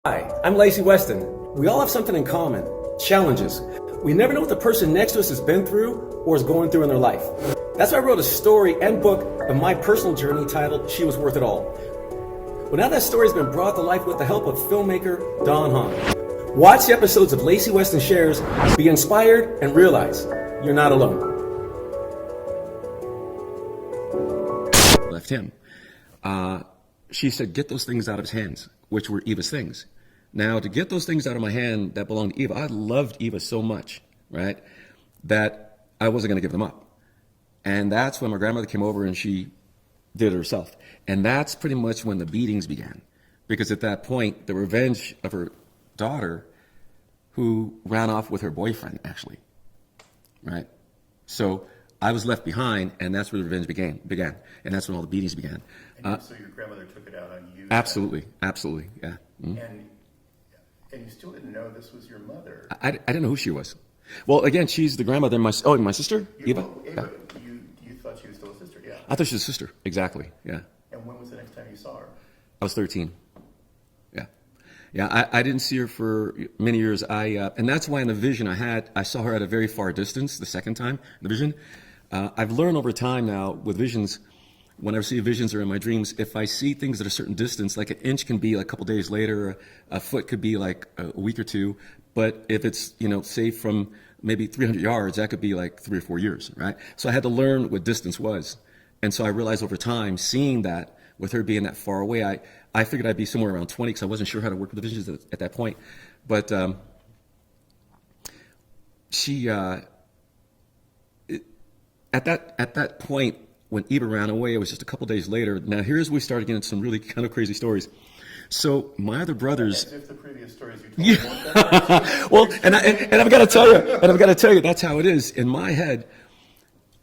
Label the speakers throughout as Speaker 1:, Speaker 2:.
Speaker 1: Hi, I'm Lacy Weston. We all have something in common, challenges. We never know what the person next to us has been through or is going through in their life. That's why I wrote a story and book of my personal journey titled She Was Worth It All. Well, now that story has been brought to life with the help of filmmaker Don Hahn. Watch the episodes of Lacy Weston Shares, be inspired, and realize you're not alone.
Speaker 2: Left him. She said, get those things out of his hands, which were Eva's things. Now, to get those things out of my hand that belonged to Eva, I loved Eva so much, right, that I wasn't going to give them up. And that's when my grandmother came over and she did it herself. And that's pretty much when the beatings began. Because at that point, the revenge of her daughter, who ran off with her boyfriend, actually, right? So I was left behind, and that's where the revenge began. And that's when all the beatings began.
Speaker 3: So your grandmother took it out on you?
Speaker 2: Absolutely, absolutely, yeah. Mm-hmm.
Speaker 3: And you still didn't know this was your mother?
Speaker 2: I didn't know who she was. Well, again, she's the grandmother. My sister, Eva?
Speaker 3: Eva, you thought she was still a sister, yeah.
Speaker 2: I thought she was a sister, exactly, yeah.
Speaker 3: And when was the next time you saw her?
Speaker 2: I was 13. Yeah, I didn't see her for many years. And that's why in the vision I saw her at a very far distance the second time, the vision. I've learned over time now with visions, when I see visions or in my dreams, if I see things at a certain distance, like an inch can be like a couple days later, a foot could be like a week or two, but if it's, say from maybe 300 yards, that could be like 3 or 4 years, right? So I had to learn what distance was. And so I realized over time, seeing that, with her being that far away, I figured I'd be somewhere around 20 because I wasn't sure how to work with the visions at that point. But she, at that point, when Eva ran away, it was just a couple days later. Now, here's where we started getting some really kind of crazy stories. So my other brothers.
Speaker 3: As if the previous stories you told me.
Speaker 2: Well, and I've got to tell you, that's how it is in my head.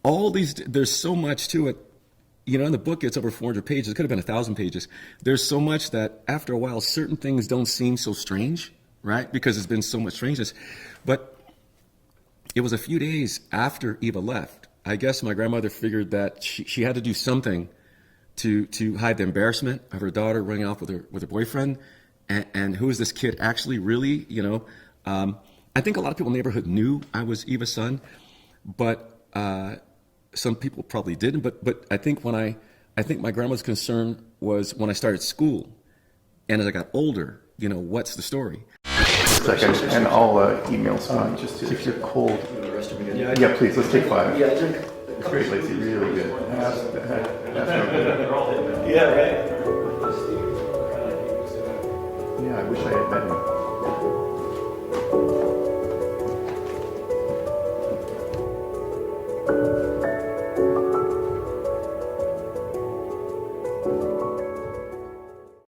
Speaker 2: All these, there's so much to it. In the book, it's over 400 pages. It could have been 1,000 pages. There's so much that after a while, certain things don't seem so strange, right? Because there's been so much strangeness. But it was a few days after Eva left. I guess my grandmother figured that she had to do something to hide the embarrassment of her daughter running off with her boyfriend. And who is this kid actually really, I think a lot of people in the neighborhood knew I was Eva's son, but some people probably didn't. But I think I think my grandma's concern was when I started school, and as I got older, what's the story?
Speaker 3: Second, and I'll email someone just if you're cold. Yeah, please, let's take 5.
Speaker 1: Yeah, drink.
Speaker 3: It's great, Lacy, really good.
Speaker 1: Yeah, right.
Speaker 3: Yeah, I wish I had met him.